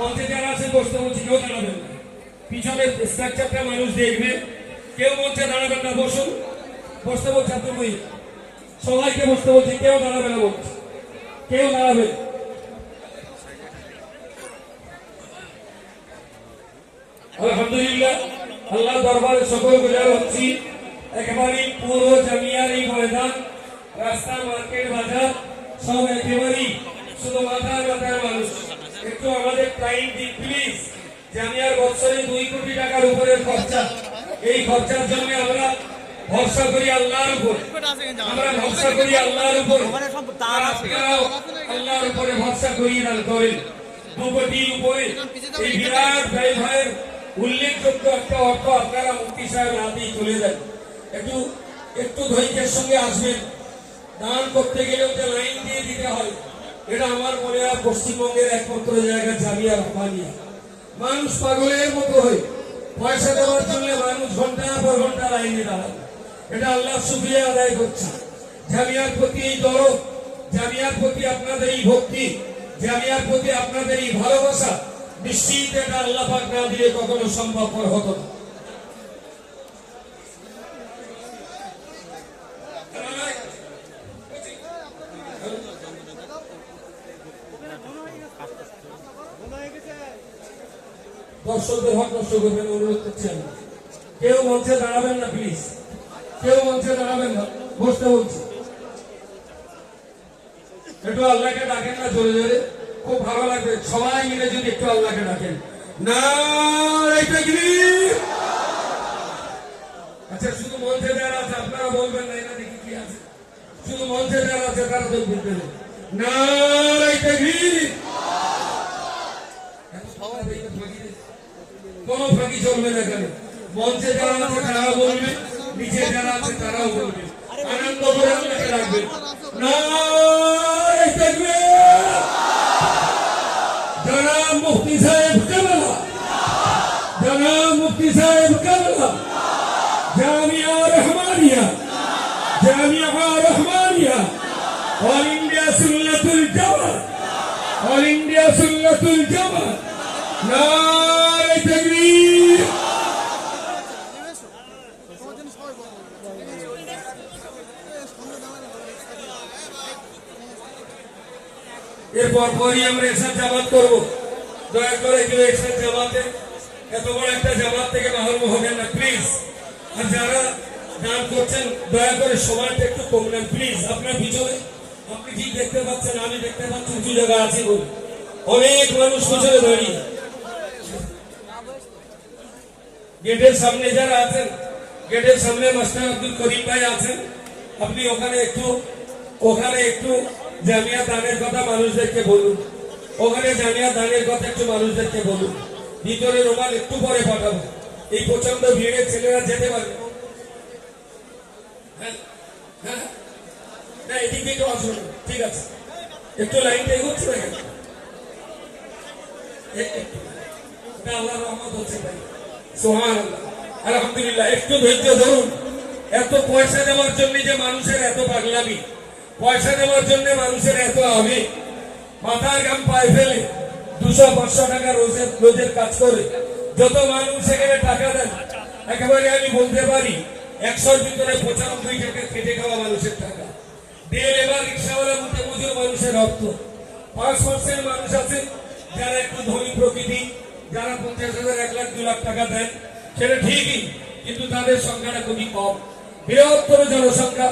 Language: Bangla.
মঞ্চে যারা আছে বসতে বলছি, কেউ দাঁড়াবেন না। পিছনের স্ট্রাকচারটা মানুষ দেখবে, কেউ মঞ্চে দাঁড়াবেন না, বসুন। বসতে বলছি আপনি বই, সবাইকে বসতে বলছি, কেউ দাঁড়াবে না বলছি, কেউ দাঁড়াবে। আলহামদুলিল্লাহ, আল্লাহ দরবারে সকল গুজার হচ্ছি। একেবারেই পুরো জামিয়ার এই ময়দান, রাস্তা, মার্কেট, বাজার সব একেবারেই শুধু মাথায় মাথায় মানুষ। একটু আমাদের টাইম দিন প্লিজ। জামিয়ার বছরে 2 কোটি টাকার উপরে খরচা। এই খরচার জন্য আমরা ভরসা করি আল্লাহর উপর, আমরা ভরসা করি আল্লাহর উপর। আপনারাও আল্লাহর উপরে ভরসা করিয়ে দান করেন। 2 কোটির উপরে এই বিরাট ব্যয় ভাইয়ের উল্লেখযোগ্য একটা অর্থ আপনারা মুফতি সাহেব হাতেই চলে যান। একটু ধৈর্যের সঙ্গে আসবেন। দান করতে গেলেও যে লাইন দিয়ে দিতে হয়, এটা আমার মনে হয় পশ্চিমবঙ্গের একমাত্র জায়গা জামিয়া রহমানিয়া। মানুষ পাগলের মতো হয়ে পয়সা দেওয়ার জন্য মানুষ ঘন্টার পর ঘন্টা লাইনে দাঁড়ায়। এটা আল্লাহ শুকরিয়া আদায় করছি। জামিয়ার প্রতি এই দরদ, জামিয়ার প্রতি আপনাদের এই ভক্তি, জামিয়ার প্রতি আপনাদের এই ভালোবাসা, নিশ্চিত এটা আল্লাহ পাক না দিলে কখনো সম্ভবপর হতো না। দর্শকদের হক নষ্ট করবেন, অনুরোধ করছি আমি। কেউ মঞ্চে দাঁড়াবেন না প্লিজ, কেউ মঞ্চে দাঁড়াবেন না, বসতে বলছি। একটু আল্লাহকে ডাকেন না জোরে জোরে, খুব ভালো লাগবে। সবাই মিলে যদি একটু আল্লাহকে ডাকেন, নারে তাকবীর। আচ্ছা, শুধু মঞ্চে যারা আছে আপনারা বলবেন না, এটা দেখি কি আছে। শুধু মঞ্চে যারা আছে তারা তো বলবেন নারে তাকবীর। কোন ফাঁকি চলবে না কেন? মঞ্চে যারা আছে তারাও বলবে, নিচে যারা আছে তারাও বলবে। আনন্দ করে আল্লাহকে রাখবেন। নারে তাকবীর। জনাব মুফতি সাহেব কাবলা, জনাব মুফতি সাহেব কাবলা, জামিয়া রহমানিয়া, জামিয়া রহমানিয়া, অল ইন্ডিয়া সুন্নাতুল জামাত, অল ইন্ডিয়া সুন্নাতুল জামাত। নারে তাকবীর। এরপর পরই আমরা একসাথে জামাত করবো। দয়া করে কেউ একসাথে জামাতে, এত বড় একটা জামাত থেকে মাহরুম হবেন না প্লিজ। আর যারা দান করছেন দয়া করে সময়টা একটু কম নেন প্লিজ। আপনার পিছনে আপনি ঠিক দেখতে পাচ্ছেন, আমি দেখতে পাচ্ছি উঁচু জায়গা আছে বলে অনেক মানুষ পিছনে দাঁড়িয়ে। গেটের সামনে যারা আছেন, গেটের সামনে মাস্টার আব্দুল করিম ভাই আছেন, আপনি ওখানে একটু জামিয়া দানের কথা মানুষদেরকে বলুন। ওখানে জামিয়া দানের কথা একটু মানুষদেরকে বলুন। ভিতরে রুমাল একটু পরে পাঠাবো, এই প্রচন্ড ভিড়ে ছেলেরা যেতে পারবে না। এদিক থেকে আসুন, ঠিক আছে? একটু লাইনটা এগোচ্ছে না কেন? আল্লাহর রহমত হচ্ছে ভাই, সুবহানাল্লাহ, আলহামদুলিল্লাহ। একটু ধৈর্য ধরুন। এত পয়সা দেওয়ার জন্য যে মানুষের এত পাগলামি, পয়সা দেওয়ার জন্য মানুষের এত আবেগ, মাথার ঘাম পায়ে ফেলে 200-500 টাকা রোজের কাজ করে যত মানুষ সেখানে টাকা দেন, একেবারে আমি বলতে পারি 100-র ভিতরে 95 টাকা খেটে খাওয়া মানুষের টাকা। দেড় এবার রিক্সাওয়ালা মুখে মজুর মানুষের রক্ত। 5% মানুষ আছে যারা একটু ধনী প্রকৃতি, যারা 50,000, 1 লাখ, 2 লাখ টাকা দেন, সেটা ঠিকই, কিন্তু তাদের সংখ্যাটা খুবই কম। বৃহত্তর জনসংখ্যা